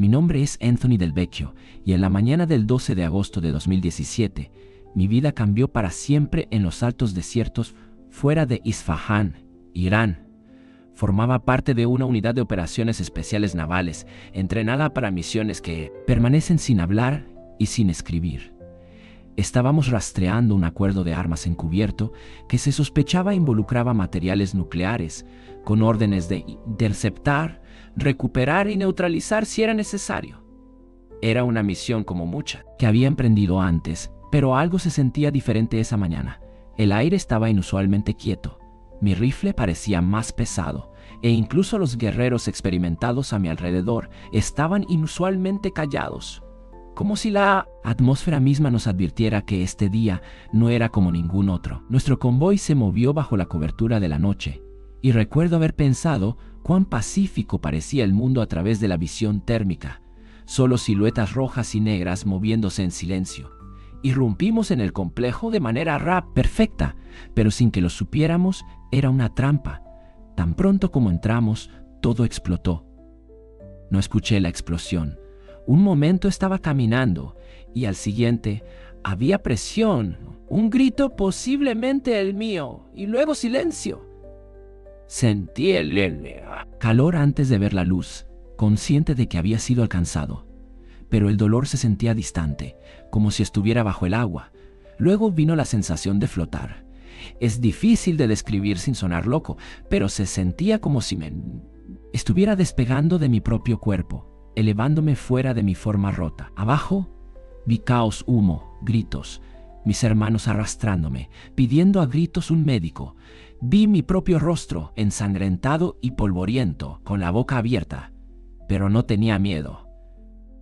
Mi nombre es Anthony Del Vecchio y en la mañana del 12 de agosto de 2017, mi vida cambió para siempre en los altos desiertos fuera de Isfahán, Irán. Formaba parte de una unidad de operaciones especiales navales, entrenada para misiones que permanecen sin hablar y sin escribir. Estábamos rastreando un acuerdo de armas encubierto que se sospechaba involucraba materiales nucleares, con órdenes de interceptar, recuperar y neutralizar si era necesario. Era una misión como muchas que había emprendido antes, pero algo se sentía diferente esa mañana. El aire estaba inusualmente quieto. Mi rifle parecía más pesado, e incluso los guerreros experimentados a mi alrededor estaban inusualmente callados, como si la atmósfera misma nos advirtiera que este día no era como ningún otro. Nuestro convoy se movió bajo la cobertura de la noche, y recuerdo haber pensado cuán pacífico parecía el mundo a través de la visión térmica, solo siluetas rojas y negras moviéndose en silencio. Irrumpimos en el complejo de manera perfecta, pero sin que lo supiéramos, era una trampa. Tan pronto como entramos, todo explotó. No escuché la explosión. Un momento estaba caminando y al siguiente había presión, un grito posiblemente el mío y luego silencio. Sentí el calor antes de ver la luz, consciente de que había sido alcanzado. Pero el dolor se sentía distante, como si estuviera bajo el agua. Luego vino la sensación de flotar. Es difícil de describir sin sonar loco, pero se sentía como si me estuviera despegando de mi propio cuerpo, elevándome fuera de mi forma rota. Abajo vi caos, humo, gritos, mis hermanos arrastrándome, pidiendo a gritos un médico. Vi mi propio rostro, ensangrentado y polvoriento, con la boca abierta, pero no tenía miedo.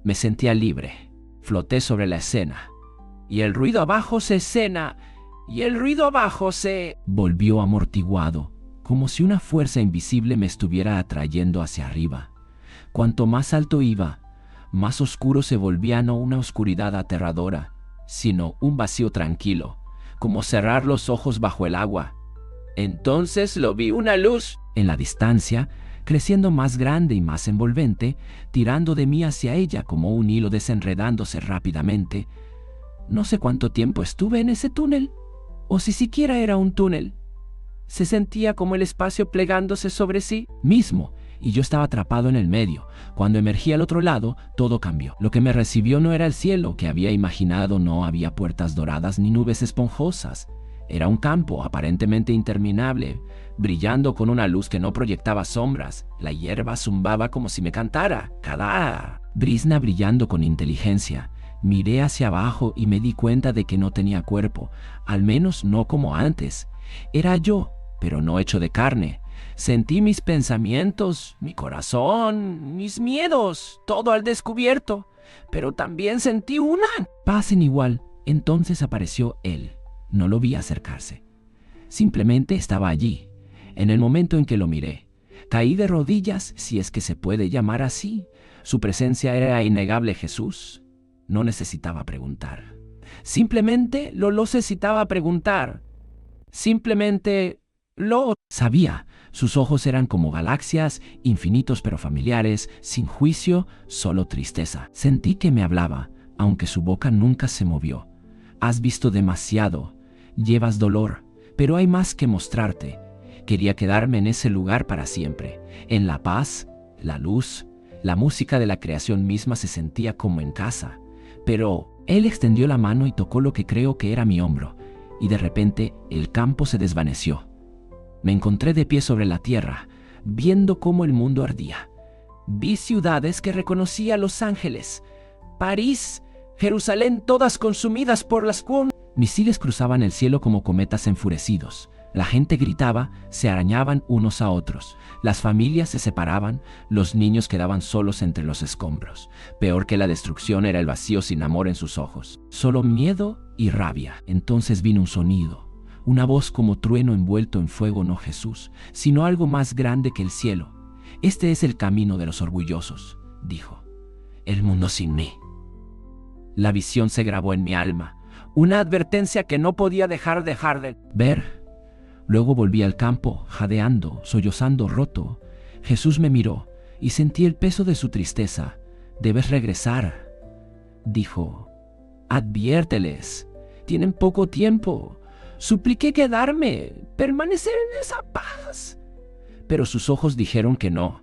Me sentía libre. Floté sobre la escena. Y el ruido abajo se volvió amortiguado, como si una fuerza invisible me estuviera atrayendo hacia arriba. Cuanto más alto iba, más oscuro se volvía, no una oscuridad aterradora, sino un vacío tranquilo, como cerrar los ojos bajo el agua. Entonces lo vi, una luz en la distancia, creciendo más grande y más envolvente, tirando de mí hacia ella como un hilo desenredándose rápidamente. No sé cuánto tiempo estuve en ese túnel, o si siquiera era un túnel. Se sentía como el espacio plegándose sobre sí mismo, y yo estaba atrapado en el medio. Cuando emergí al otro lado, todo cambió. Lo que me recibió no era el cielo que había imaginado, no había puertas doradas ni nubes esponjosas. Era un campo aparentemente interminable, brillando con una luz que no proyectaba sombras. La hierba zumbaba como si me cantara. Cada brizna brillando con inteligencia. Miré hacia abajo y me di cuenta de que no tenía cuerpo, al menos no como antes. Era yo, pero no hecho de carne. Sentí mis pensamientos, mi corazón, mis miedos, todo al descubierto. Pero también sentí una paz inigual. Entonces apareció él. No lo vi acercarse. Simplemente estaba allí. En el momento en que lo miré, caí de rodillas, si es que se puede llamar así. Su presencia era innegable. Jesús. No necesitaba preguntar. Simplemente lo necesitaba preguntar. Simplemente lo sabía. Sus ojos eran como galaxias, infinitos pero familiares, sin juicio, solo tristeza. Sentí que me hablaba, aunque su boca nunca se movió. Has visto demasiado. Llevas dolor, pero hay más que mostrarte. Quería quedarme en ese lugar para siempre. En la paz, la luz, la música de la creación misma se sentía como en casa. Pero él extendió la mano y tocó lo que creo que era mi hombro, y de repente el campo se desvaneció. Me encontré de pie sobre la tierra, viendo cómo el mundo ardía. Vi ciudades que reconocía: Los Ángeles, París, Jerusalén, todas consumidas por las Misiles cruzaban el cielo como cometas enfurecidos. La gente gritaba, se arañaban unos a otros. Las familias se separaban, los niños quedaban solos entre los escombros. Peor que la destrucción era el vacío sin amor en sus ojos. Solo miedo y rabia. Entonces vino un sonido, una voz como trueno envuelto en fuego. No Jesús, sino algo más grande que el cielo. Este es el camino de los orgullosos, dijo. El mundo sin mí. La visión se grabó en mi alma. Una advertencia que no podía dejar de ver. Luego volví al campo, jadeando, sollozando, roto. Jesús me miró y sentí el peso de su tristeza. Debes regresar, dijo. Adviérteles. Tienen poco tiempo. Supliqué quedarme, permanecer en esa paz. Pero sus ojos dijeron que no.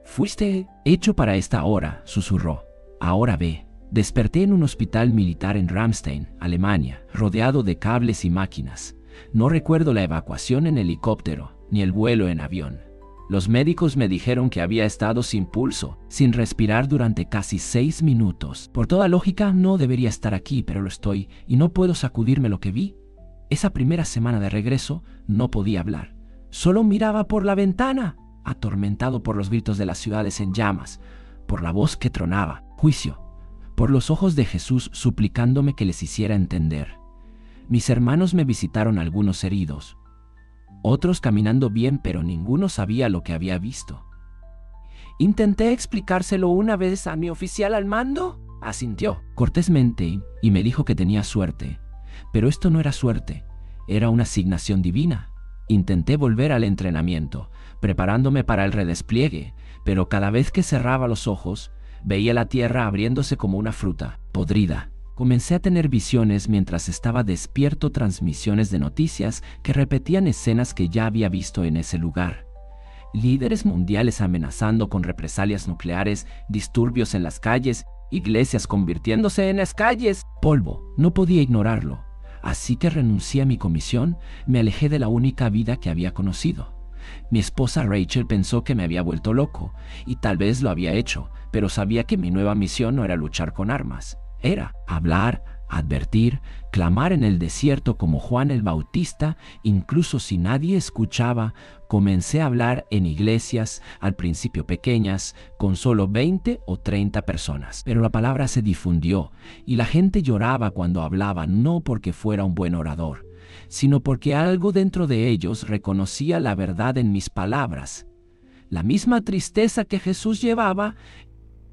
Fuiste hecho para esta hora, susurró. Ahora ve. Desperté en un hospital militar en Ramstein, Alemania, rodeado de cables y máquinas. No recuerdo la evacuación en helicóptero, ni el vuelo en avión. Los médicos me dijeron que había estado sin pulso, sin respirar durante casi 6 minutos. Por toda lógica, no debería estar aquí, pero lo estoy, y no puedo sacudirme lo que vi. Esa primera semana de regreso no podía hablar. Solo miraba por la ventana, atormentado por los gritos de las ciudades en llamas, por la voz que tronaba, juicio, por los ojos de Jesús suplicándome que les hiciera entender. Mis hermanos me visitaron algunos heridos, otros caminando bien, pero ninguno sabía lo que había visto. Intenté explicárselo una vez a mi oficial al mando. Asintió cortésmente y me dijo que tenía suerte. Pero esto no era suerte, era una asignación divina. Intenté volver al entrenamiento, preparándome para el redespliegue, pero cada vez que cerraba los ojos, veía la tierra abriéndose como una fruta podrida. Comencé a tener visiones mientras estaba despierto, transmisiones de noticias que repetían escenas que ya había visto en ese lugar. Líderes mundiales amenazando con represalias nucleares, disturbios en las calles, iglesias convirtiéndose en calles. Polvo, no podía ignorarlo. Así que renuncié a mi comisión, me alejé de la única vida que había conocido. Mi esposa Rachel pensó que me había vuelto loco, y tal vez lo había hecho, pero sabía que mi nueva misión no era luchar con armas. Era hablar, advertir, clamar en el desierto como Juan el Bautista. Incluso si nadie escuchaba, comencé a hablar en iglesias, al principio pequeñas, con solo 20 o 30 personas. Pero la palabra se difundió y la gente lloraba cuando hablaba, no porque fuera un buen orador, sino porque algo dentro de ellos reconocía la verdad en mis palabras. La misma tristeza que Jesús llevaba,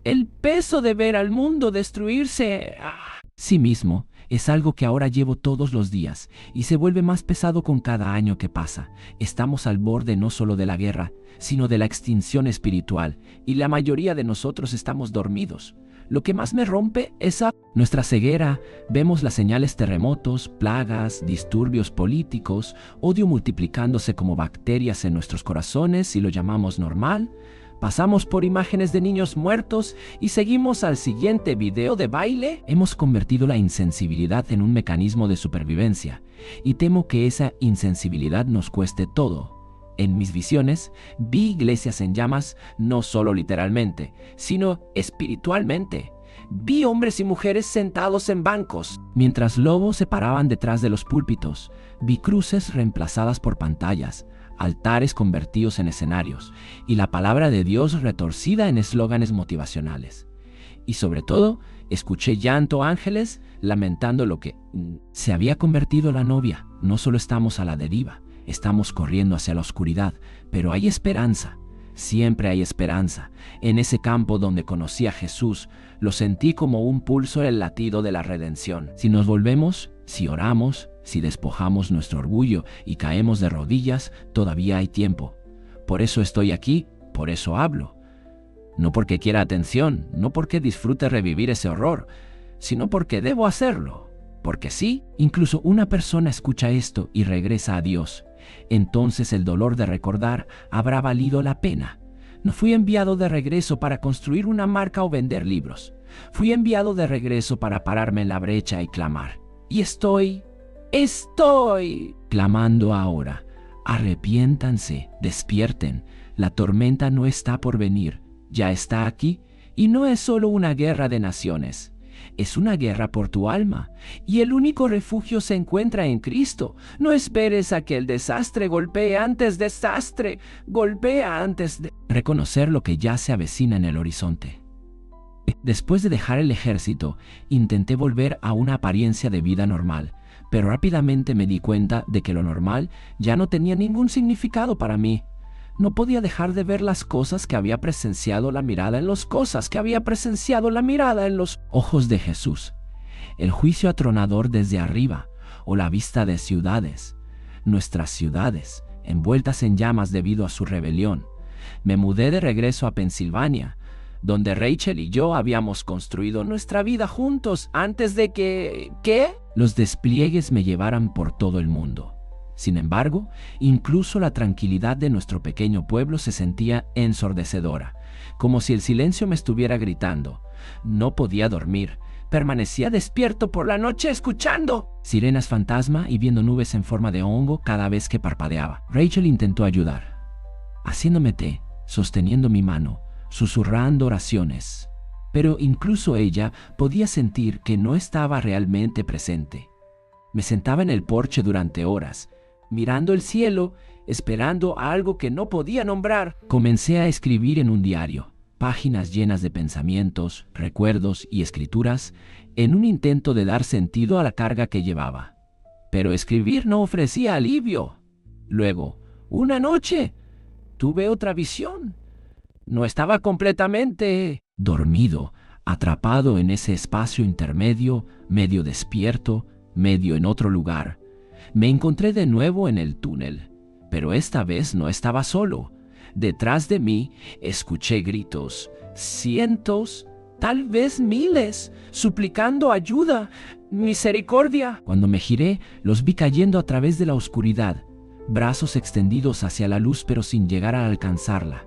el peso de ver al mundo destruirse a sí mismo, es algo que ahora llevo todos los días y se vuelve más pesado con cada año que pasa. Estamos al borde no solo de la guerra, sino de la extinción espiritual, y la mayoría de nosotros estamos dormidos. Lo que más me rompe es nuestra ceguera. Vemos las señales: terremotos, plagas, disturbios políticos, odio multiplicándose como bacterias en nuestros corazones y lo llamamos normal. Pasamos por imágenes de niños muertos y seguimos al siguiente video de baile. Hemos convertido la insensibilidad en un mecanismo de supervivencia y temo que esa insensibilidad nos cueste todo. En mis visiones vi iglesias en llamas, no solo literalmente, sino espiritualmente. Vi hombres y mujeres sentados en bancos, mientras lobos se paraban detrás de los púlpitos. Vi cruces reemplazadas por pantallas, altares convertidos en escenarios, y la palabra de Dios retorcida en eslóganes motivacionales. Y sobre todo, escuché llanto, ángeles lamentando lo que se había convertido la novia. No solo estamos a la deriva, estamos corriendo hacia la oscuridad, pero hay esperanza. Siempre hay esperanza. En ese campo donde conocí a Jesús, lo sentí como un pulso, el latido de la redención. Si nos volvemos, si oramos, si despojamos nuestro orgullo y caemos de rodillas, todavía hay tiempo. Por eso estoy aquí, por eso hablo. No porque quiera atención, no porque disfrute revivir ese horror, sino porque debo hacerlo. Porque sí, incluso una persona escucha esto y regresa a Dios. Entonces el dolor de recordar habrá valido la pena. No fui enviado de regreso para construir una marca o vender libros. Fui enviado de regreso para pararme en la brecha y clamar. Y estoy clamando ahora. Arrepiéntanse, despierten. La tormenta no está por venir, ya está aquí, y no es solo una guerra de naciones. Es una guerra por tu alma, y el único refugio se encuentra en Cristo. No esperes a que el desastre golpee antes desastre, golpea antes de reconocer lo que ya se avecina en el horizonte. Después de dejar el ejército, intenté volver a una apariencia de vida normal, pero rápidamente me di cuenta de que lo normal ya no tenía ningún significado para mí. No podía dejar de ver las cosas que había presenciado, la mirada en los ojos de Jesús. El juicio atronador desde arriba, o la vista de ciudades, nuestras ciudades, envueltas en llamas debido a su rebelión. Me mudé de regreso a Pensilvania, donde Rachel y yo habíamos construido nuestra vida juntos antes de que los despliegues me llevaran por todo el mundo. Sin embargo, incluso la tranquilidad de nuestro pequeño pueblo se sentía ensordecedora, como si el silencio me estuviera gritando. No podía dormir. Permanecía despierto por la noche escuchando sirenas fantasma y viendo nubes en forma de hongo cada vez que parpadeaba. Rachel intentó ayudar, haciéndome té, sosteniendo mi mano, susurrando oraciones. Pero incluso ella podía sentir que no estaba realmente presente. Me sentaba en el porche durante horas, mirando el cielo, esperando a algo que no podía nombrar. Comencé a escribir en un diario, páginas llenas de pensamientos, recuerdos y escrituras, en un intento de dar sentido a la carga que llevaba. Pero escribir no ofrecía alivio. Luego, una noche, tuve otra visión. No estaba completamente dormido, atrapado en ese espacio intermedio, medio despierto, medio en otro lugar. Me encontré de nuevo en el túnel, pero esta vez no estaba solo. Detrás de mí escuché gritos, cientos, tal vez miles, suplicando ayuda, misericordia. Cuando me giré, los vi cayendo a través de la oscuridad, brazos extendidos hacia la luz pero sin llegar a alcanzarla.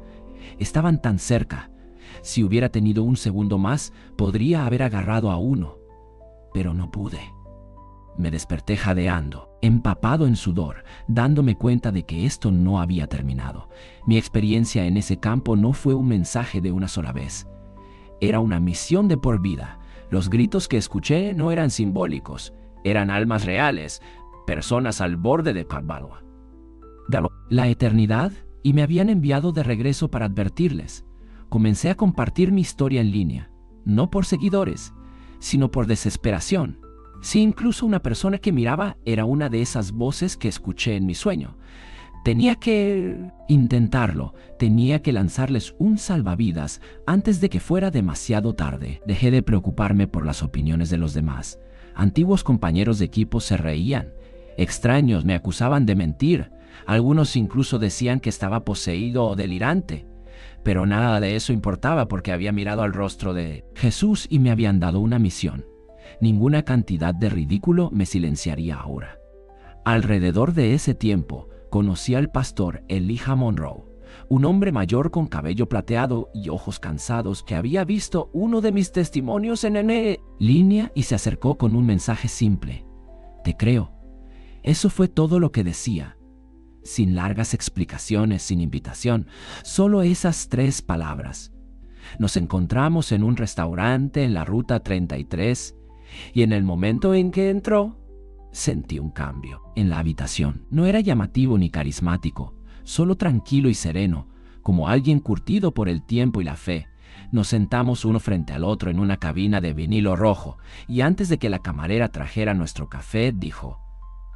Estaban tan cerca. Si hubiera tenido un segundo más, podría haber agarrado a uno, pero no pude. Me desperté jadeando, empapado en sudor, dándome cuenta de que esto no había terminado. Mi experiencia en ese campo no fue un mensaje de una sola vez. Era una misión de por vida. Los gritos que escuché no eran simbólicos, eran almas reales, personas al borde de la eternidad, y me habían enviado de regreso para advertirles. Comencé a compartir mi historia en línea, no por seguidores, sino por desesperación. Si incluso una persona que miraba era una de esas voces que escuché en mi sueño. Tenía que intentarlo, tenía que lanzarles un salvavidas antes de que fuera demasiado tarde. Dejé de preocuparme por las opiniones de los demás. Antiguos compañeros de equipo se reían. Extraños me acusaban de mentir. Algunos incluso decían que estaba poseído o delirante. Pero nada de eso importaba porque había mirado al rostro de Jesús y me habían dado una misión. Ninguna cantidad de ridículo me silenciaría ahora. Alrededor de ese tiempo, conocí al pastor Elijah Monroe, un hombre mayor con cabello plateado y ojos cansados que había visto uno de mis testimonios en línea y se acercó con un mensaje simple. Te creo. Eso fue todo lo que decía. Sin largas explicaciones, sin invitación, solo esas 3 palabras. Nos encontramos en un restaurante en la Ruta 33 y en el momento en que entró, sentí un cambio en la habitación. No era llamativo ni carismático, solo tranquilo y sereno, como alguien curtido por el tiempo y la fe. Nos sentamos uno frente al otro en una cabina de vinilo rojo y antes de que la camarera trajera nuestro café, dijo: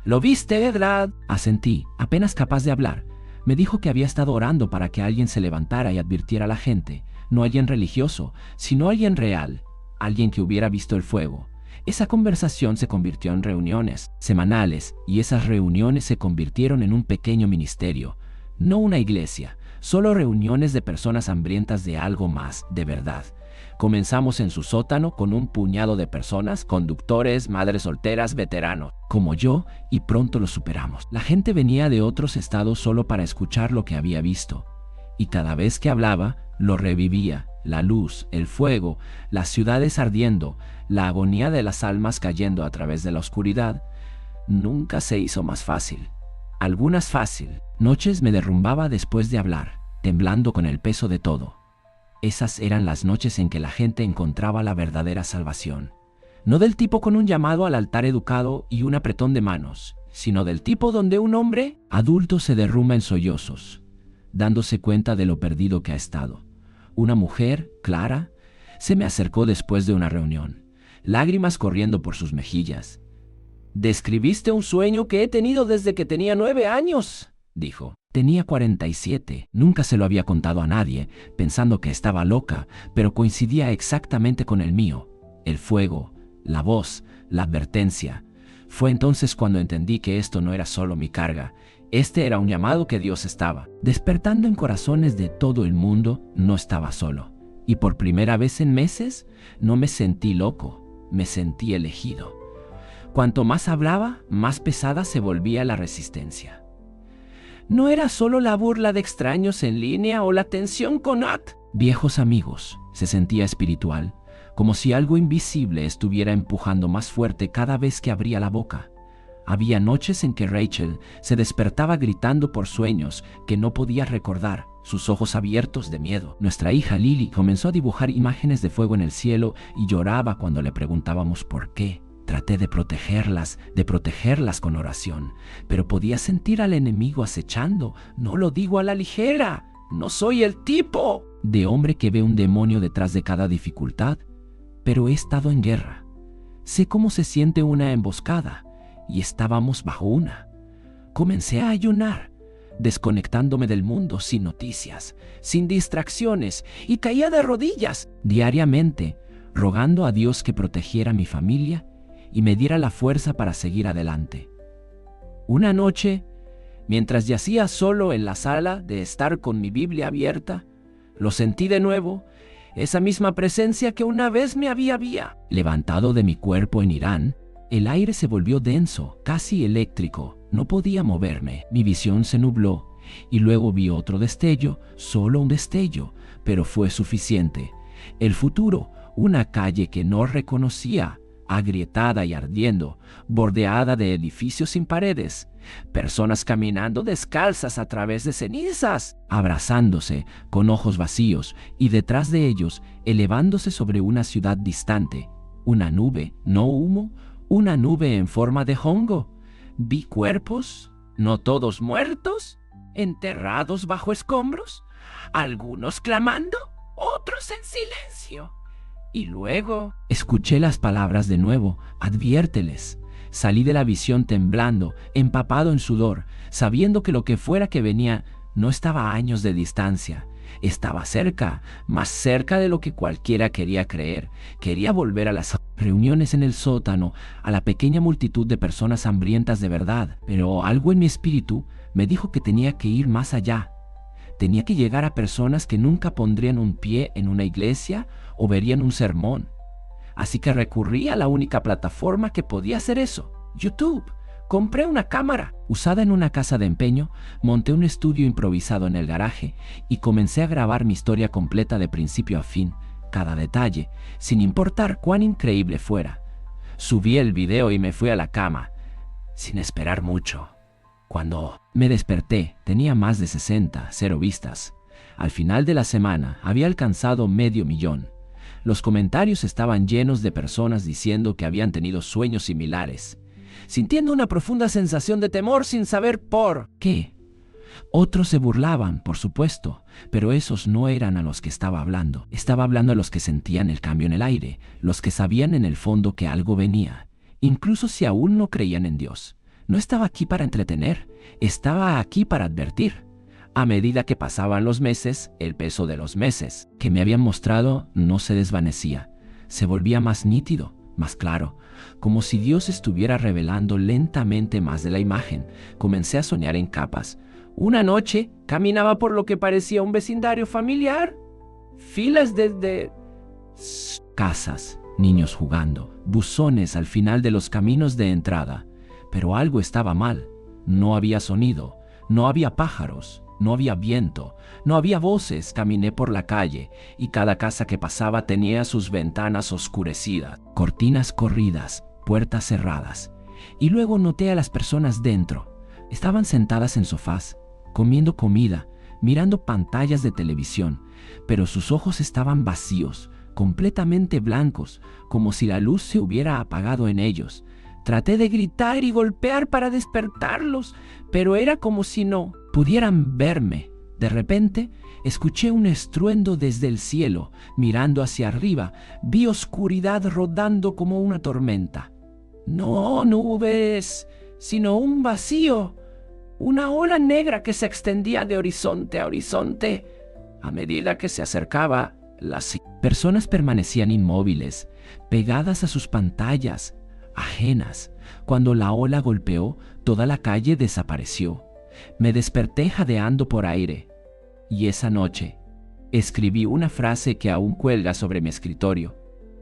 ¿Lo viste, Edward? Asentí, apenas capaz de hablar. Me dijo que había estado orando para que alguien se levantara y advirtiera a la gente, no alguien religioso, sino alguien real, alguien que hubiera visto el fuego. Esa conversación se convirtió en reuniones semanales y esas reuniones se convirtieron en un pequeño ministerio, no una iglesia, solo reuniones de personas hambrientas de algo más, de verdad. Comenzamos en su sótano con un puñado de personas, conductores, madres solteras, veteranos, como yo, y pronto lo superamos. La gente venía de otros estados solo para escuchar lo que había visto, y cada vez que hablaba, lo revivía. La luz, el fuego, las ciudades ardiendo, la agonía de las almas cayendo a través de la oscuridad. Nunca se hizo más fácil. Algunas fácil. Noches me derrumbaba después de hablar, temblando con el peso de todo. Esas eran las noches en que la gente encontraba la verdadera salvación. No del tipo con un llamado al altar educado y un apretón de manos, sino del tipo donde un hombre adulto se derrumba en sollozos, dándose cuenta de lo perdido que ha estado. Una mujer, Clara, se me acercó después de una reunión, lágrimas corriendo por sus mejillas. «Describiste un sueño que he tenido desde que tenía 9 años», dijo. Tenía 47, nunca se lo había contado a nadie, pensando que estaba loca, pero coincidía exactamente con el mío. El fuego, la voz, la advertencia. Fue entonces cuando entendí que esto no era solo mi carga. Este era un llamado que Dios estaba despertando en corazones de todo el mundo. No estaba solo. Y por primera vez en meses, no me sentí loco, me sentí elegido. Cuanto más hablaba, más pesada se volvía la resistencia. No era solo la burla de extraños en línea o la tensión con viejos amigos, se sentía espiritual, como si algo invisible estuviera empujando más fuerte cada vez que abría la boca. Había noches en que Rachel se despertaba gritando por sueños que no podía recordar, sus ojos abiertos de miedo. Nuestra hija Lily comenzó a dibujar imágenes de fuego en el cielo y lloraba cuando le preguntábamos por qué. Traté de protegerlas con oración, pero podía sentir al enemigo acechando. No lo digo a la ligera, no soy el tipo de hombre que ve un demonio detrás de cada dificultad, pero he estado en guerra. Sé cómo se siente una emboscada, y estábamos bajo una. Comencé a ayunar, desconectándome del mundo sin noticias, sin distracciones, y caía de rodillas diariamente, rogando a Dios que protegiera a mi familia y me diera la fuerza para seguir adelante. Una noche, mientras yacía solo en la sala de estar con mi Biblia abierta, lo sentí de nuevo, esa misma presencia que una vez me había levantado de mi cuerpo en Irán. El aire se volvió denso, casi eléctrico. No podía moverme. Mi visión se nubló y luego vi otro destello, solo un destello, pero fue suficiente. El futuro, una calle que no reconocía, agrietada y ardiendo, bordeada de edificios sin paredes, personas caminando descalzas a través de cenizas, abrazándose con ojos vacíos y detrás de ellos, elevándose sobre una ciudad distante, una nube, no humo, una nube en forma de hongo. Vi cuerpos, no todos muertos, enterrados bajo escombros, algunos clamando, otros en silencio. Y luego escuché las palabras de nuevo, adviérteles. Salí de la visión temblando, empapado en sudor, sabiendo que lo que fuera que venía no estaba a años de distancia. Estaba cerca, más cerca de lo que cualquiera quería creer. Quería volver a las reuniones en el sótano, a la pequeña multitud de personas hambrientas de verdad. Pero algo en mi espíritu me dijo que tenía que ir más allá. Tenía que llegar a personas que nunca pondrían un pie en una iglesia o verían un sermón. Así que recurrí a la única plataforma que podía hacer eso, YouTube. Compré una cámara usada en una casa de empeño, monté un estudio improvisado en el garaje y comencé a grabar mi historia completa de principio a fin, cada detalle, sin importar cuán increíble fuera. Subí el video y me fui a la cama, sin esperar mucho. Cuando me desperté, tenía más de 0 vistas. Al final de la semana había alcanzado 500,000. Los comentarios estaban llenos de personas diciendo que habían tenido sueños similares, sintiendo una profunda sensación de temor sin saber por qué. Otros se burlaban, por supuesto, pero esos no eran a los que estaba hablando. Estaba hablando a los que sentían el cambio en el aire, los que sabían en el fondo que algo venía, incluso si aún no creían en Dios. No estaba aquí para entretener, estaba aquí para advertir. A medida que pasaban los meses, el peso de los meses que me habían mostrado no se desvanecía, se volvía más nítido, más claro, como si Dios estuviera revelando lentamente más de la imagen. Comencé a soñar en capas. Una noche caminaba por lo que parecía un vecindario familiar. Filas de casas, niños jugando, buzones al final de los caminos de entrada. Pero algo estaba mal. No había sonido, no había pájaros, no había viento, no había voces. Caminé por la calle y cada casa que pasaba tenía sus ventanas oscurecidas, cortinas corridas, puertas cerradas. Y luego noté a las personas dentro. Estaban sentadas en sofás, comiendo comida, mirando pantallas de televisión, pero sus ojos estaban vacíos, completamente blancos, como si la luz se hubiera apagado en ellos. Traté de gritar y golpear para despertarlos, pero era como si no pudieran verme. De repente, escuché un estruendo desde el cielo. Mirando hacia arriba, vi oscuridad rodando como una tormenta. No nubes, sino un vacío. Una ola negra que se extendía de horizonte a horizonte. A medida que se acercaba, las personas permanecían inmóviles, pegadas a sus pantallas, ajenas. Cuando la ola golpeó, toda la calle desapareció. Me desperté jadeando por aire. Y esa noche, Escribí una frase que aún cuelga sobre mi escritorio.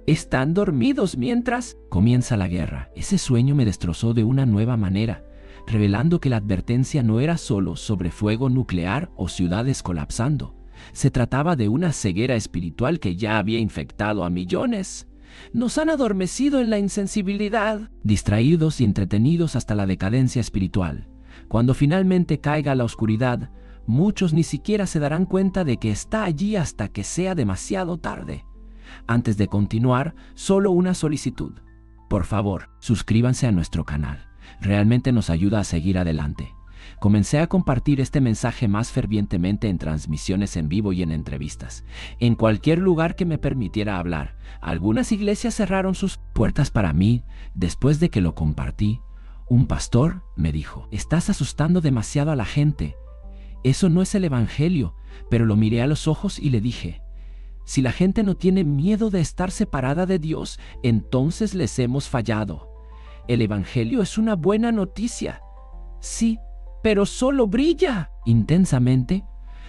Están dormidos mientras comienza la guerra. Ese sueño me destrozó de una nueva manera, revelando que la advertencia no era solo sobre fuego nuclear o ciudades colapsando. Se trataba de una ceguera espiritual que ya había infectado a millones. Nos han adormecido en la insensibilidad, distraídos y entretenidos hasta la decadencia espiritual. Cuando finalmente caiga la oscuridad, muchos ni siquiera se darán cuenta de que está allí hasta que sea demasiado tarde. Antes de continuar, solo una solicitud. Por favor, suscríbanse a nuestro canal. Realmente nos ayuda a seguir adelante. Comencé a compartir este mensaje más fervientemente en transmisiones en vivo y en entrevistas, en cualquier lugar que me permitiera hablar. Algunas iglesias cerraron sus puertas para mí después de que lo compartí. Un pastor me dijo: estás asustando demasiado a la gente. Eso no es el evangelio. Pero lo miré a los ojos y le dije: si la gente no tiene miedo de estar separada de Dios, entonces les hemos fallado. El evangelio es una buena noticia. Sí, pero solo brilla intensamente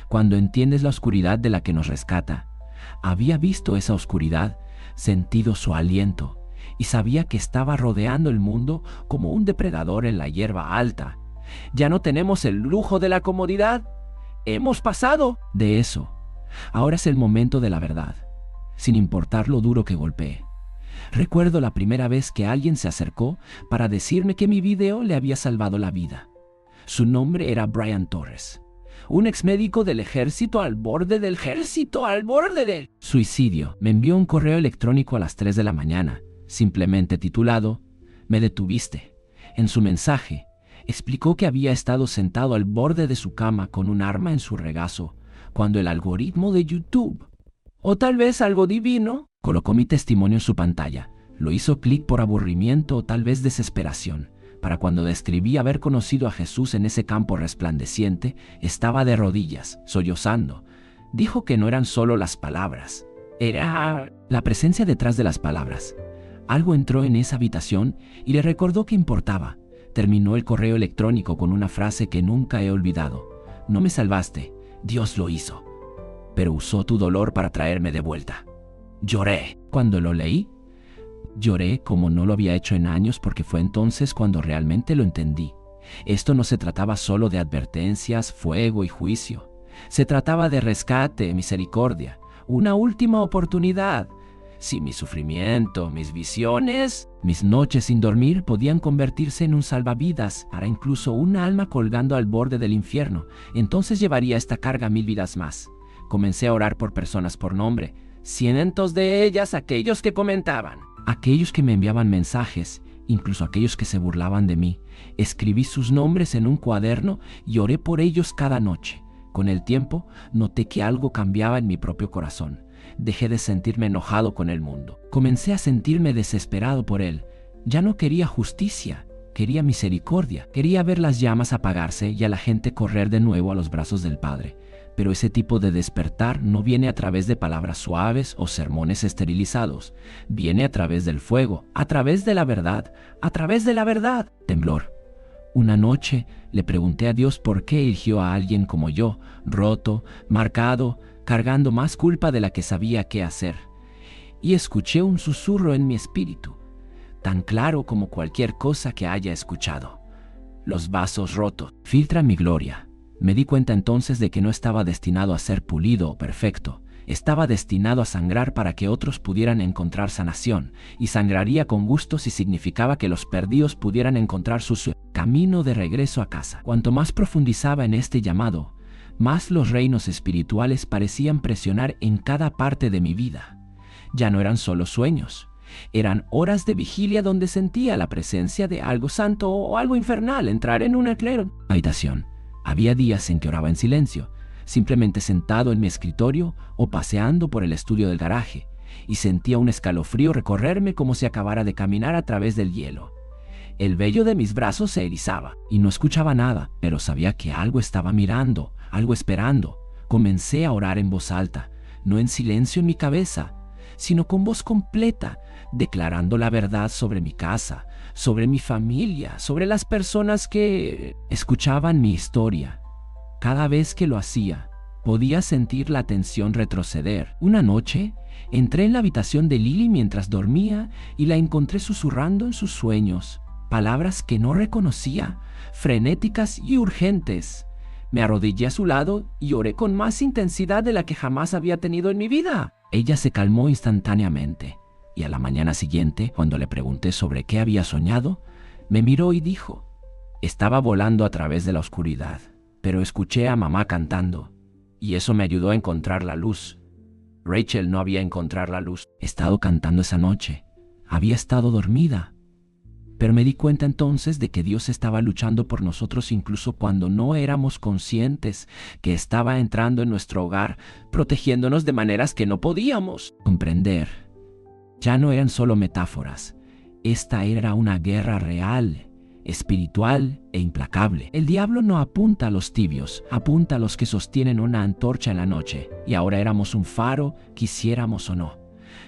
cuando entiendes la oscuridad de la que nos rescata. Había visto esa oscuridad, sentido su aliento, y sabía que estaba rodeando el mundo como un depredador en la hierba alta. Ya no tenemos el lujo de la comodidad. Hemos pasado de eso. Ahora es el momento de la verdad, sin importar lo duro que golpee. Recuerdo la primera vez que alguien se acercó para decirme que mi video le había salvado la vida. Su nombre era Brian Torres, un exmédico del ejército al borde del suicidio. Me envió un correo electrónico a las 3 de la mañana, simplemente titulado: "Me detuviste". En su mensaje, explicó que había estado sentado al borde de su cama con un arma en su regazo, cuando el algoritmo de YouTube, o tal vez algo divino, colocó mi testimonio en su pantalla. Lo hizo clic por aburrimiento o tal vez desesperación. Para cuando describí haber conocido a Jesús en ese campo resplandeciente, estaba de rodillas, sollozando. Dijo que no eran solo las palabras, era la presencia detrás de las palabras. Algo entró en esa habitación y le recordó que importaba. Terminó el correo electrónico con una frase que nunca he olvidado: no me salvaste, Dios lo hizo, pero usó tu dolor para traerme de vuelta. Lloré cuando lo leí. Lloré como no lo había hecho en años, porque fue entonces cuando realmente lo entendí. Esto no se trataba solo de advertencias, fuego y juicio. Se trataba de rescate, misericordia, una última oportunidad. Si mi sufrimiento, mis visiones, mis noches sin dormir podían convertirse en un salvavidas para incluso un alma colgando al borde del infierno, entonces llevaría esta carga 1000 vidas más. Comencé a orar por personas por nombre, cientos de ellas aquellos que comentaban, aquellos que me enviaban mensajes, incluso aquellos que se burlaban de mí. Escribí sus nombres en un cuaderno y oré por ellos cada noche. Con el tiempo, noté que algo cambiaba en mi propio corazón. Dejé de sentirme enojado con el mundo. Comencé a sentirme desesperado por él. Ya no quería justicia, quería misericordia. Quería ver las llamas apagarse y a la gente correr de nuevo a los brazos del Padre. Pero ese tipo de despertar no viene a través de palabras suaves o sermones esterilizados. Viene a través del fuego, a través de la verdad, a través de la verdad. Temblor. Una noche le pregunté a Dios por qué eligió a alguien como yo, roto, marcado, cargando más culpa de la que sabía qué hacer. Y escuché un susurro en mi espíritu, tan claro como cualquier cosa que haya escuchado. Los vasos rotos filtran mi gloria. Me di cuenta entonces de que no estaba destinado a ser pulido o perfecto. Estaba destinado a sangrar para que otros pudieran encontrar sanación, y sangraría con gusto si significaba que los perdidos pudieran encontrar su camino de regreso a casa. Cuanto más profundizaba en este llamado, más los reinos espirituales parecían presionar en cada parte de mi vida. Ya no eran solo sueños, eran horas de vigilia donde sentía la presencia de algo santo o algo infernal entrar en una habitación. Había días en que oraba en silencio, simplemente sentado en mi escritorio o paseando por el estudio del garaje, y sentía un escalofrío recorrerme como si acabara de caminar a través del hielo. El vello de mis brazos se erizaba y no escuchaba nada, pero sabía que algo estaba mirando, algo esperando. Comencé a orar en voz alta, no en silencio en mi cabeza, sino con voz completa, declarando la verdad sobre mi casa, sobre mi familia, sobre las personas que escuchaban mi historia. Cada vez que lo hacía, Podía sentir la tensión retroceder. Una noche, entré en la habitación de Lily mientras dormía y la encontré susurrando en sus sueños, palabras que no reconocía, frenéticas y urgentes. Me arrodillé a su lado y oré con más intensidad de la que jamás había tenido en mi vida. Ella se calmó instantáneamente, y a la mañana siguiente, cuando le pregunté sobre qué había soñado, me miró y dijo: estaba volando a través de la oscuridad, pero escuché a mamá cantando, y eso me ayudó a encontrar la luz. Rachel no había encontrado la luz. He estado cantando esa noche. Había estado dormida. Pero me di cuenta entonces de que Dios estaba luchando por nosotros incluso cuando no éramos conscientes, que estaba entrando en nuestro hogar, protegiéndonos de maneras que no podíamos comprender. Ya no eran solo metáforas. Esta era una guerra real, espiritual e implacable. El diablo no apunta a los tibios, apunta a los que sostienen una antorcha en la noche, y ahora éramos un faro, quisiéramos o no.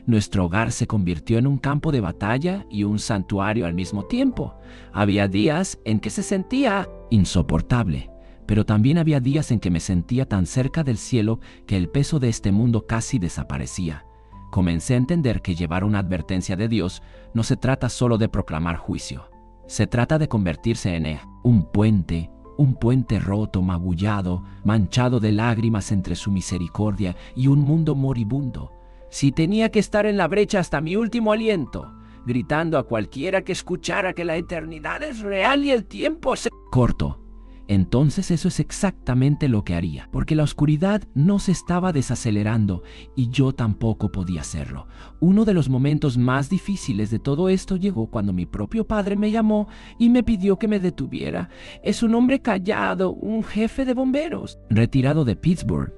Nuestro hogar se convirtió en un campo de batalla y un santuario al mismo tiempo. Había días en que se sentía insoportable, pero también había días en que me sentía tan cerca del cielo que el peso de este mundo casi desaparecía. Comencé a entender que llevar una advertencia de Dios no se trata solo de proclamar juicio. Se trata de convertirse en un puente roto, magullado, manchado de lágrimas entre su misericordia y un mundo moribundo. Si tenía que estar en la brecha hasta mi último aliento, gritando a cualquiera que escuchara que la eternidad es real y el tiempo se corto, entonces eso es exactamente lo que haría, porque la oscuridad no se estaba desacelerando y yo tampoco podía hacerlo. Uno de los momentos más difíciles de todo esto llegó cuando mi propio padre me llamó y me pidió que me detuviera. Es un hombre callado, un jefe de bomberos, retirado de Pittsburgh,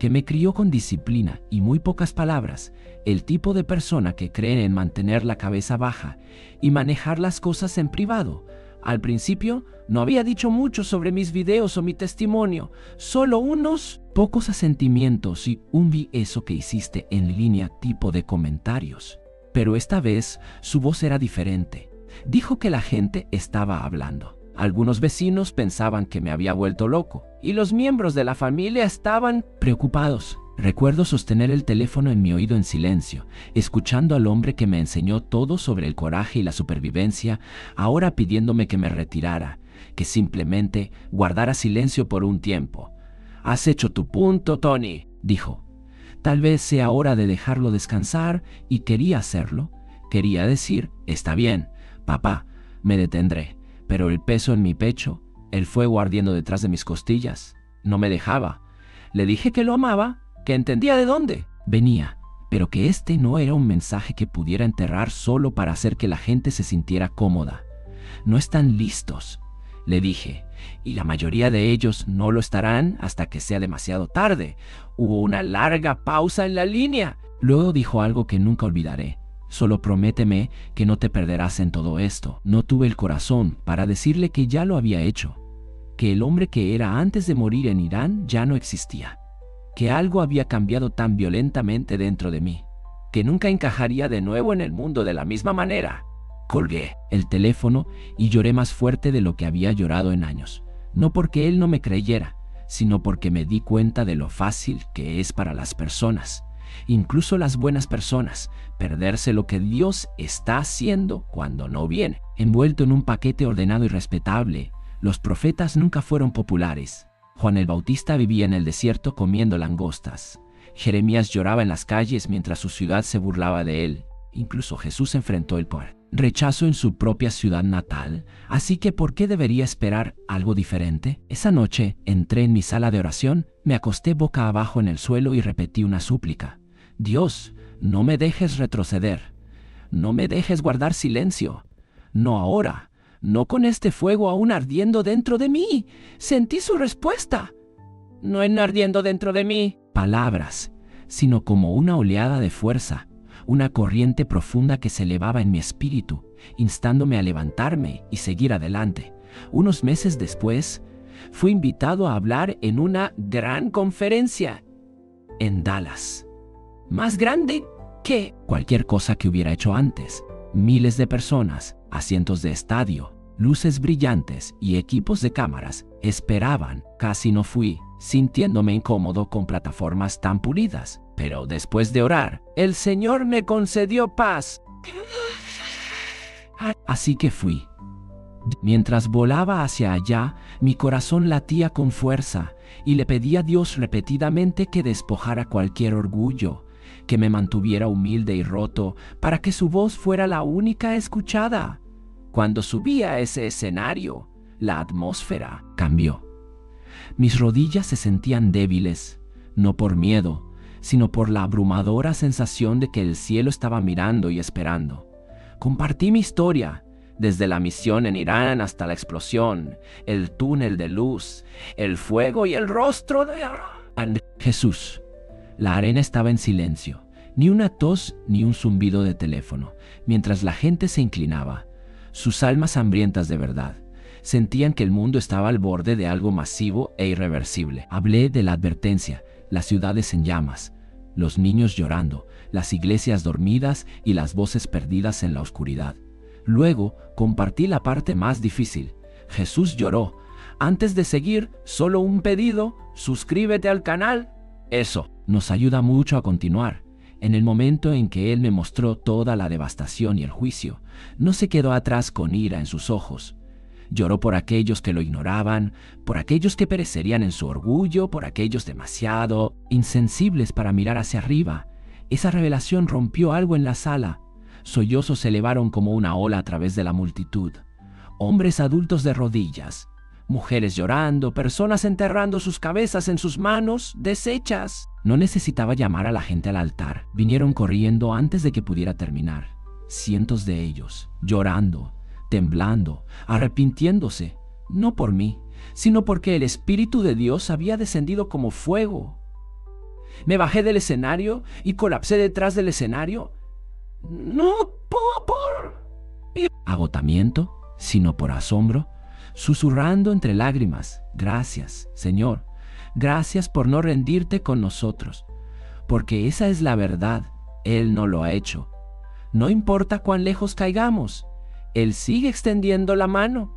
que me crió con disciplina y muy pocas palabras, el tipo de persona que cree en mantener la cabeza baja y manejar las cosas en privado. Al principio no había dicho mucho sobre mis videos o mi testimonio, solo unos pocos asentimientos y un "vi eso que hiciste en línea" tipo de comentarios. Pero esta vez su voz era diferente. Dijo que la gente estaba hablando. Algunos vecinos pensaban que me había vuelto loco y los miembros de la familia estaban preocupados. Recuerdo sostener el teléfono en mi oído en silencio, escuchando al hombre que me enseñó todo sobre el coraje y la supervivencia, ahora pidiéndome que me retirara, que simplemente guardara silencio por un tiempo. «Has hecho tu punto, Tony», dijo. Tal vez sea hora de dejarlo descansar, y quería hacerlo. Quería decir: «Está bien, papá, me detendré». Pero el peso en mi pecho, el fuego ardiendo detrás de mis costillas, no me dejaba. Le dije que lo amaba, que entendía de dónde venía, pero que este no era un mensaje que pudiera enterrar solo para hacer que la gente se sintiera cómoda. No están listos, le dije, y la mayoría de ellos no lo estarán hasta que sea demasiado tarde. Hubo una larga pausa en la línea. Luego dijo algo que nunca olvidaré. «Solo prométeme que no te perderás en todo esto». No tuve el corazón para decirle que ya lo había hecho, que el hombre que era antes de morir en Irán ya no existía, que algo había cambiado tan violentamente dentro de mí, que nunca encajaría de nuevo en el mundo de la misma manera. Colgué el teléfono y lloré más fuerte de lo que había llorado en años, no porque él no me creyera, sino porque me di cuenta de lo fácil que es para las personas, incluso las buenas personas, perderse lo que Dios está haciendo cuando no viene. Envuelto en un paquete ordenado y respetable, los profetas nunca fueron populares. Juan el Bautista vivía en el desierto comiendo langostas. Jeremías lloraba en las calles mientras su ciudad se burlaba de él. Incluso Jesús enfrentó el rechazo en su propia ciudad natal. Así que, ¿por qué debería esperar algo diferente? Esa noche entré en mi sala de oración, me acosté boca abajo en el suelo y repetí una súplica. «Dios, no me dejes retroceder. No me dejes guardar silencio. No ahora. No con este fuego aún ardiendo dentro de mí». Sentí su respuesta. «No en ardiendo dentro de mí» palabras, sino como una oleada de fuerza, una corriente profunda que se elevaba en mi espíritu, instándome a levantarme y seguir adelante. Unos meses después, fui invitado a hablar en una gran conferencia en Dallas. Más grande que cualquier cosa que hubiera hecho antes. Miles de personas, asientos de estadio, luces brillantes y equipos de cámaras esperaban. Casi no fui. sintiéndome incómodo con plataformas tan pulidas. Pero después de orar, el Señor me concedió paz. Así que fui. Mientras volaba hacia allá, mi corazón latía con fuerza y le pedí a Dios repetidamente que despojara cualquier orgullo, que me mantuviera humilde y roto para que su voz fuera la única escuchada. Cuando subí a ese escenario, la atmósfera cambió. Mis rodillas se sentían débiles, no por miedo, sino por la abrumadora sensación de que el cielo estaba mirando y esperando. Compartí mi historia, desde la misión en Irán hasta la explosión, el túnel de luz, el fuego y el rostro de Jesús. La arena estaba en silencio, ni una tos ni un zumbido de teléfono, mientras la gente se inclinaba. Sus almas hambrientas de verdad sentían que el mundo estaba al borde de algo masivo e irreversible. Hablé de la advertencia, las ciudades en llamas, los niños llorando, las iglesias dormidas y las voces perdidas en la oscuridad. Luego compartí la parte más difícil. Jesús lloró. Antes de seguir, solo un pedido: suscríbete al canal. Eso nos ayuda mucho a continuar. En el momento en que Él me mostró toda la devastación y el juicio, no se quedó atrás con ira en sus ojos. Lloró por aquellos que lo ignoraban, por aquellos que perecerían en su orgullo, por aquellos demasiado insensibles para mirar hacia arriba. Esa revelación rompió algo en la sala. Sollozos se elevaron como una ola a través de la multitud. Hombres adultos de rodillas, mujeres llorando, personas enterrando sus cabezas en sus manos, deshechas. No necesitaba llamar a la gente al altar. Vinieron corriendo antes de que pudiera terminar. Cientos de ellos, llorando, temblando, arrepintiéndose, no por mí, sino porque el Espíritu de Dios había descendido como fuego. Me bajé del escenario y colapsé detrás del escenario. No por agotamiento, sino por asombro, susurrando entre lágrimas: gracias, Señor, gracias por no rendirte con nosotros, porque esa es la verdad, Él no lo ha hecho. No importa cuán lejos caigamos, Él sigue extendiendo la mano,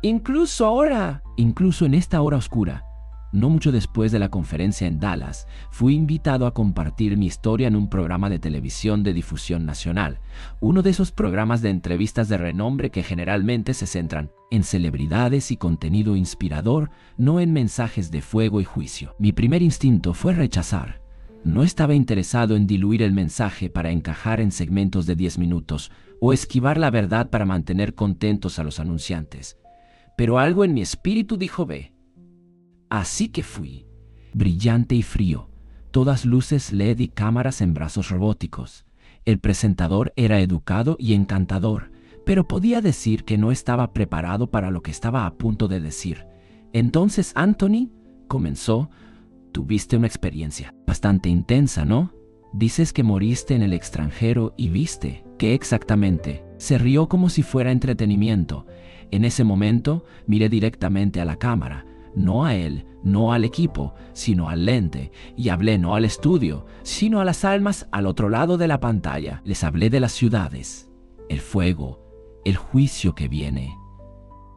incluso ahora, incluso en esta hora oscura. No mucho después de la conferencia en Dallas, fui invitado a compartir mi historia en un programa de televisión de difusión nacional, uno de esos programas de entrevistas de renombre que generalmente se centran en celebridades y contenido inspirador, no en mensajes de fuego y juicio. Mi primer instinto fue rechazar. No estaba interesado en diluir el mensaje para encajar en segmentos de 10 minutos o esquivar la verdad para mantener contentos a los anunciantes. Pero algo en mi espíritu dijo: ve. Así que fui, brillante y frío, todas luces LED y cámaras en brazos robóticos. El presentador era educado y encantador, pero podía decir que no estaba preparado para lo que estaba a punto de decir. Entonces, Anthony, comenzó: tuviste una experiencia bastante intensa, ¿no? Dices que moriste en el extranjero y viste. ¿Qué exactamente? Se rió como si fuera entretenimiento. En ese momento, miré directamente a la cámara. No a él, no al equipo, sino al lente, y hablé no al estudio, sino a las almas al otro lado de la pantalla. Les hablé de las ciudades, el fuego, el juicio que viene.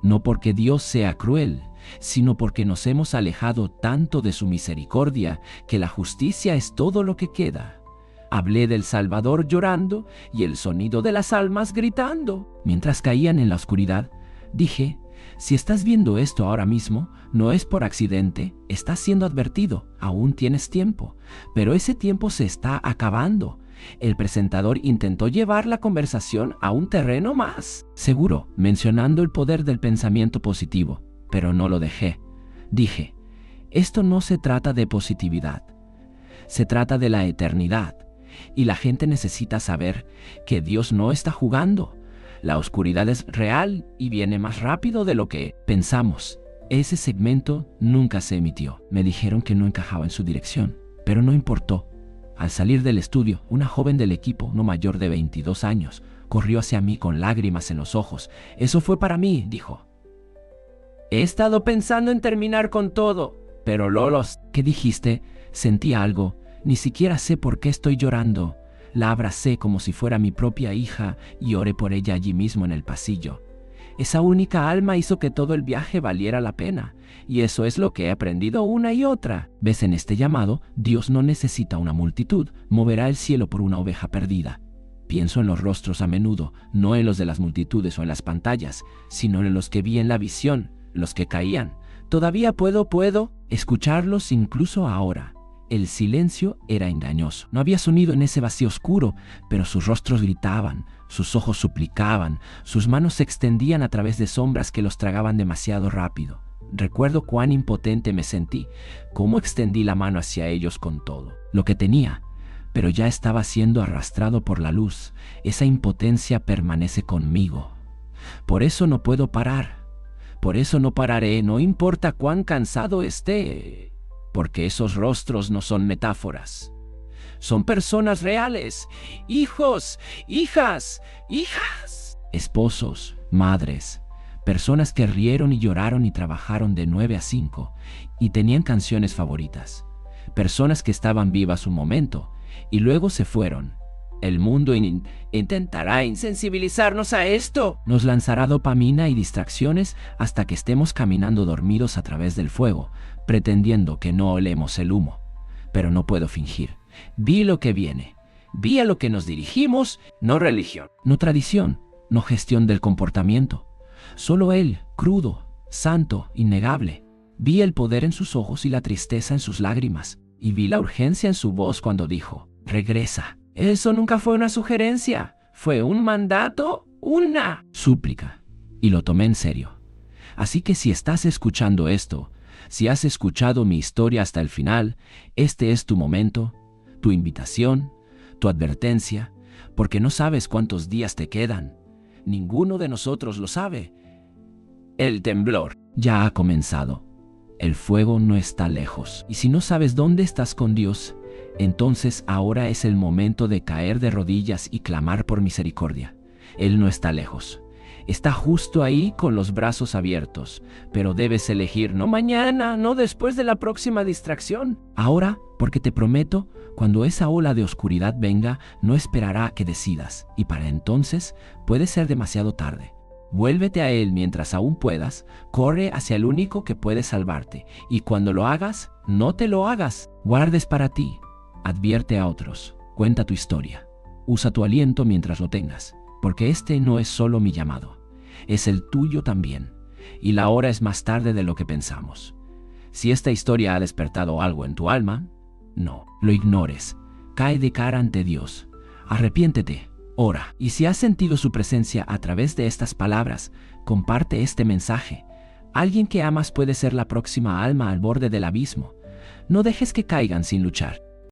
No porque Dios sea cruel, sino porque nos hemos alejado tanto de su misericordia que la justicia es todo lo que queda. Hablé del Salvador llorando y el sonido de las almas gritando. Mientras caían en la oscuridad, dije: si estás viendo esto ahora mismo, no es por accidente, estás siendo advertido, aún tienes tiempo, pero ese tiempo se está acabando. El presentador intentó llevar la conversación a un terreno más seguro, mencionando el poder del pensamiento positivo, pero no lo dejé. Dije: esto no se trata de positividad, se trata de la eternidad, y la gente necesita saber que Dios no está jugando. La oscuridad es real y viene más rápido de lo que pensamos. Ese segmento nunca se emitió. Me dijeron que no encajaba en su dirección, pero no importó. Al salir del estudio, una joven del equipo, no mayor de 22 años, corrió hacia mí con lágrimas en los ojos. Eso fue para mí, dijo. He estado pensando en terminar con todo, pero Lolos, ¿qué dijiste? Sentí algo. Ni siquiera sé por qué estoy llorando. La abracé como si fuera mi propia hija y oré por ella allí mismo en el pasillo. Esa única alma hizo que todo el viaje valiera la pena. Y eso es lo que he aprendido una y otra. ¿Ves? En este llamado, Dios no necesita una multitud, moverá el cielo por una oveja perdida. Pienso en los rostros a menudo, no en los de las multitudes o en las pantallas, sino en los que vi en la visión, los que caían. Todavía puedo escucharlos incluso ahora. El silencio era engañoso. No había sonido en ese vacío oscuro, pero sus rostros gritaban, sus ojos suplicaban, sus manos se extendían a través de sombras que los tragaban demasiado rápido. Recuerdo cuán impotente me sentí, cómo extendí la mano hacia ellos con todo lo que tenía, pero ya estaba siendo arrastrado por la luz. Esa impotencia permanece conmigo. Por eso no puedo parar. Por eso no pararé, no importa cuán cansado esté, porque esos rostros no son metáforas. Son personas reales, hijos, hijas, esposos, madres, personas que rieron y lloraron y trabajaron de 9 a 5 y tenían canciones favoritas. Personas que estaban vivas un momento y luego se fueron. El mundo intentará insensibilizarnos a esto. Nos lanzará dopamina y distracciones hasta que estemos caminando dormidos a través del fuego, pretendiendo que no olemos el humo. Pero no puedo fingir. Vi lo que viene. Vi a lo que nos dirigimos, no religión, no tradición, no gestión del comportamiento. Solo Él, crudo, santo, innegable. Vi el poder en sus ojos y la tristeza en sus lágrimas. Y vi la urgencia en su voz cuando dijo, regresa. Eso nunca fue una sugerencia, fue un mandato, una súplica. Y lo tomé en serio. Así que si estás escuchando esto, si has escuchado mi historia hasta el final, este es tu momento, tu invitación, tu advertencia, porque no sabes cuántos días te quedan. Ninguno de nosotros lo sabe. El temblor ya ha comenzado. El fuego no está lejos. Y si no sabes dónde estás con Dios, entonces ahora es el momento de caer de rodillas y clamar por misericordia. Él no está lejos. Está justo ahí con los brazos abiertos, pero debes elegir no mañana, no después de la próxima distracción. Ahora, porque te prometo, cuando esa ola de oscuridad venga, no esperará a que decidas, y para entonces puede ser demasiado tarde. Vuélvete a Él mientras aún puedas, corre hacia el único que puede salvarte, y cuando lo hagas, no te lo hagas, guardes para ti. Advierte a otros, cuenta tu historia, usa tu aliento mientras lo tengas, porque este no es solo mi llamado, es el tuyo también, y la hora es más tarde de lo que pensamos. Si esta historia ha despertado algo en tu alma, no lo ignores, cae de cara ante Dios, arrepiéntete, ora, y si has sentido su presencia a través de estas palabras, comparte este mensaje. Alguien que amas puede ser la próxima alma al borde del abismo. No dejes que caigan sin luchar.